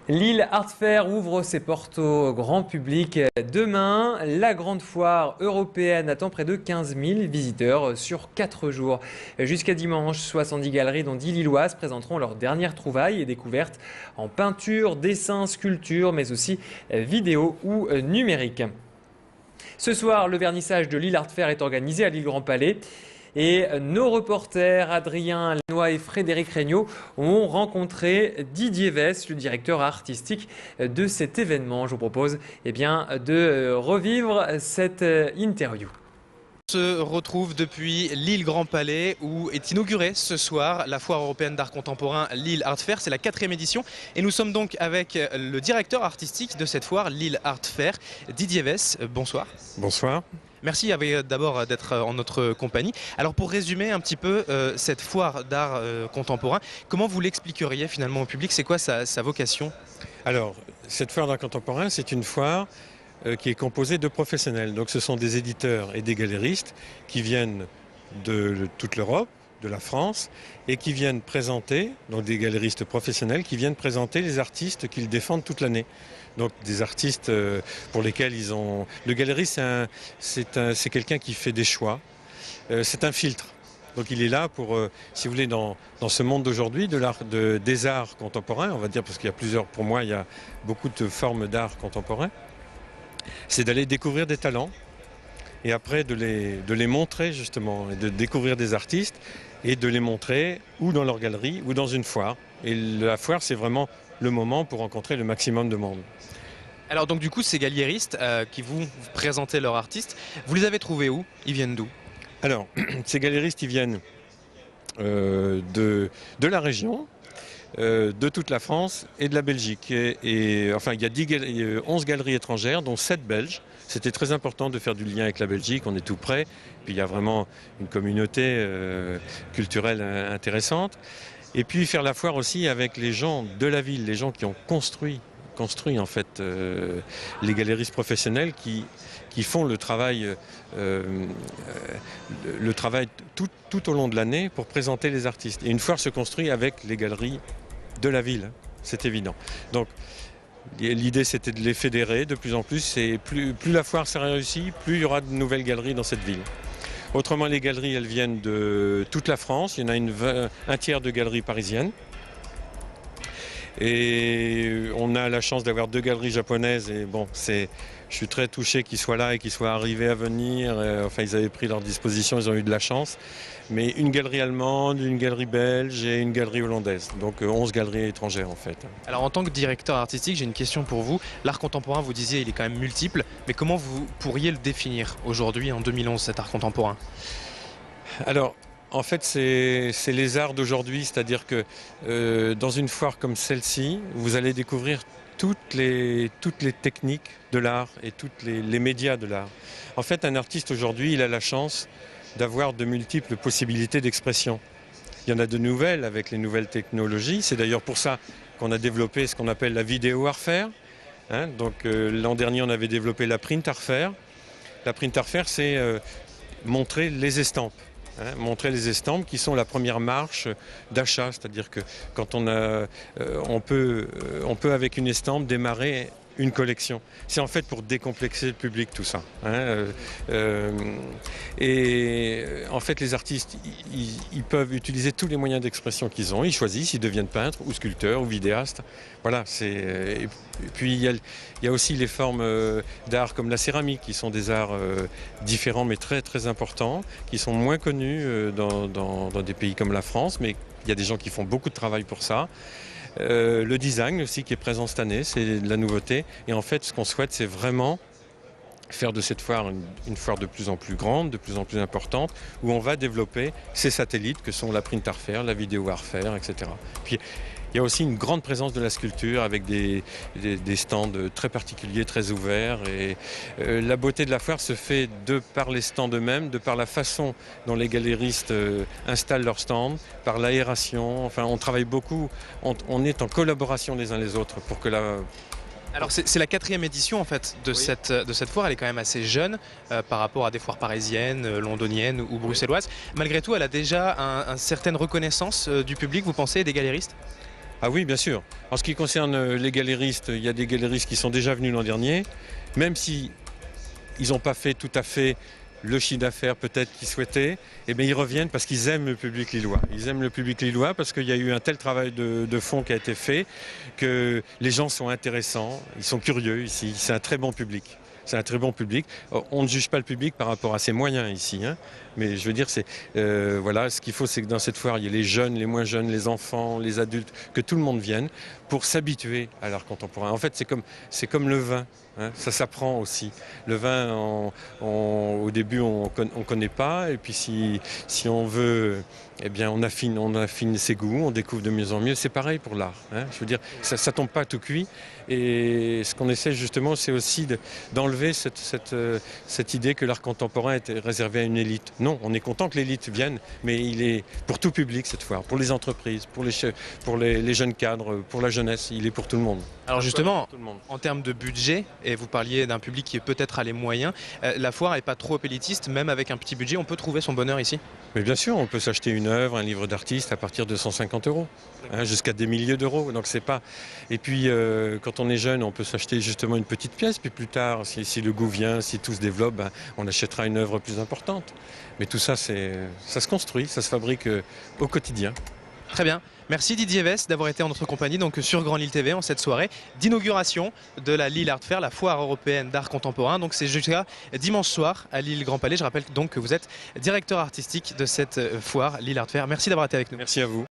Lille Art Fair ouvre ses portes au grand public demain. La grande foire européenne attend près de 15 000 visiteurs sur 4 jours. Jusqu'à dimanche, 70 galeries dont 10 lilloises présenteront leurs dernières trouvailles et découvertes en peinture, dessin, sculpture, mais aussi vidéo ou numérique. Ce soir, le vernissage de Lille Art Fair est organisé à Lille Grand Palais. Et nos reporters Adrien Lanois et Frédéric Regnault ont rencontré Didier Vess, le directeur artistique de cet événement. Je vous propose de revivre cette interview. On se retrouve depuis Lille Grand Palais où est inaugurée ce soir la foire européenne d'art contemporain Lille Art Fair. C'est la 4e édition et nous sommes donc avec le directeur artistique de cette foire Lille Art Fair, Didier Vess. Bonsoir. Bonsoir. Merci d'abord d'être en notre compagnie. Alors pour résumer un petit peu cette foire d'art contemporain, comment vous l'expliqueriez finalement au public? C'est quoi sa vocation? Alors, cette foire d'art contemporain, c'est une foire qui est composée de professionnels. Donc ce sont des éditeurs et des galéristes qui viennent de toute l'Europe, de la France, et qui viennent présenter, donc des galéristes professionnels, qui viennent présenter les artistes qu'ils défendent toute l'année. Donc des artistes pour lesquels ils ont... Le galériste, c'est quelqu'un qui fait des choix, c'est un filtre. Donc il est là pour, si vous voulez, dans ce monde d'aujourd'hui, des arts contemporains, on va dire, parce qu'il y a plusieurs, pour moi, il y a beaucoup de formes d'art contemporain, c'est d'aller découvrir des talents, et après de les montrer justement, et de découvrir des artistes, et de les montrer ou dans leur galerie, ou dans une foire. Et la foire, c'est vraiment le moment pour rencontrer le maximum de monde. Alors donc du coup ces galéristes qui vous présentez leurs artistes, vous les avez trouvés où? Ils viennent d'où? Alors ces galéristes ils viennent de la région, de toute la France et de la Belgique. Enfin il y a 11 galeries étrangères dont 7 belges. C'était très important de faire du lien avec la Belgique, on est tout près. Puis il y a vraiment une communauté culturelle intéressante. Et puis faire la foire aussi avec les gens de la ville, les gens qui ont construit en fait les galéristes professionnels qui font le travail tout au long de l'année pour présenter les artistes. Et une foire se construit avec les galeries de la ville, c'est évident. Donc l'idée c'était de les fédérer de plus en plus, et plus la foire sera réussie, plus il y aura de nouvelles galeries dans cette ville. Autrement, les galeries, elles viennent de toute la France. Il y en a un tiers de galeries parisiennes. Et on a la chance d'avoir 2 galeries japonaises. Et bon, je suis très touché qu'ils soient là et qu'ils soient arrivés à venir. Enfin, ils avaient pris leur disposition, ils ont eu de la chance. Mais une galerie allemande, une galerie belge et une galerie hollandaise. Donc 11 galeries étrangères en fait. Alors en tant que directeur artistique, j'ai une question pour vous. L'art contemporain, vous disiez, il est quand même multiple. Mais comment vous pourriez le définir aujourd'hui, en 2011, cet art contemporain? Alors, en fait, c'est les arts d'aujourd'hui. C'est-à-dire que dans une foire comme celle-ci, vous allez découvrir toutes les techniques de l'art et tous les médias de l'art. En fait, un artiste aujourd'hui, il a la chance d'avoir de multiples possibilités d'expression. Il y en a de nouvelles avec les nouvelles technologies. C'est d'ailleurs pour ça qu'on a développé ce qu'on appelle la vidéo art fair. Donc l'an dernier, on avait développé la print art fair. La print art fair, c'est montrer les estampes. Montrer les estampes qui sont la première marche d'achat. C'est-à-dire que quand on peut avec une estampe démarrer une collection. C'est en fait pour décomplexer le public tout ça. Et en fait les artistes, ils peuvent utiliser tous les moyens d'expression qu'ils ont. Ils choisissent, ils deviennent peintres ou sculpteurs ou vidéastes. Voilà. Et puis il y a aussi les formes d'art comme la céramique qui sont des arts différents mais très très importants, qui sont moins connus dans des pays comme la France, mais il y a des gens qui font beaucoup de travail pour ça. Le design aussi qui est présent cette année, c'est de la nouveauté. Et en fait, ce qu'on souhaite, c'est vraiment faire de cette foire une foire de plus en plus grande, de plus en plus importante, où on va développer ces satellites que sont la print art fair, la vidéo art fair, etc. Puis, il y a aussi une grande présence de la sculpture avec des stands très particuliers, très ouverts. Et la beauté de la foire se fait de par les stands eux-mêmes, de par la façon dont les galéristes installent leurs stands, par l'aération. Enfin, on travaille beaucoup, on est en collaboration les uns les autres pour que la... Alors c'est la 4e édition en fait de cette foire, elle est quand même assez jeune par rapport à des foires parisiennes, londoniennes ou bruxelloises. Malgré tout, elle a déjà une certaine reconnaissance du public, vous pensez, et des galéristes? Ah oui, bien sûr. En ce qui concerne les galéristes, il y a des galéristes qui sont déjà venus l'an dernier, même si ils n'ont pas fait tout à fait le chiffre d'affaires peut-être qu'ils souhaitaient, eh bien, ils reviennent parce qu'ils aiment le public lillois. Ils aiment le public lillois parce qu'il y a eu un tel travail de fond qui a été fait que les gens sont intéressants, ils sont curieux ici, c'est un très bon public. C'est un très bon public. On ne juge pas le public par rapport à ses moyens ici, hein. Mais je veux dire, voilà, ce qu'il faut, c'est que dans cette foire, il y ait les jeunes, les moins jeunes, les enfants, les adultes, que tout le monde vienne pour s'habituer à l'art contemporain. En fait, c'est comme le vin, hein, ça s'apprend aussi. Le vin, au début, on connaît pas, et puis si on veut, eh bien, on affine ses goûts, on découvre de mieux en mieux. C'est pareil pour l'art, hein. Je veux dire, ça tombe pas tout cuit. Et ce qu'on essaie justement, c'est aussi d'enlever cette idée que l'art contemporain était réservé à une élite. Non, on est content que l'élite vienne, mais il est pour tout public cette foire, pour les entreprises, pour les jeunes cadres, pour la jeunesse, il est pour tout le monde. Alors justement, en termes de budget, et vous parliez d'un public qui peut-être a les moyens, la foire n'est pas trop élitiste, même avec un petit budget, on peut trouver son bonheur ici? Mais bien sûr, on peut s'acheter une œuvre, un livre d'artiste à partir de 150 €, hein, jusqu'à des milliers d'euros. Donc c'est pas. Et puis quand on est jeune, on peut s'acheter justement une petite pièce, puis plus tard, si le goût vient, si tout se développe, ben, on achètera une œuvre plus importante. Mais tout ça, ça se construit, ça se fabrique au quotidien. Très bien. Merci Didier Vess d'avoir été en notre compagnie donc sur Grand Lille TV en cette soirée d'inauguration de la Lille Art Fair, la foire européenne d'art contemporain. Donc c'est jusqu'à dimanche soir à Lille Grand Palais. Je rappelle donc que vous êtes directeur artistique de cette foire Lille Art Fair. Merci d'avoir été avec nous. Merci à vous.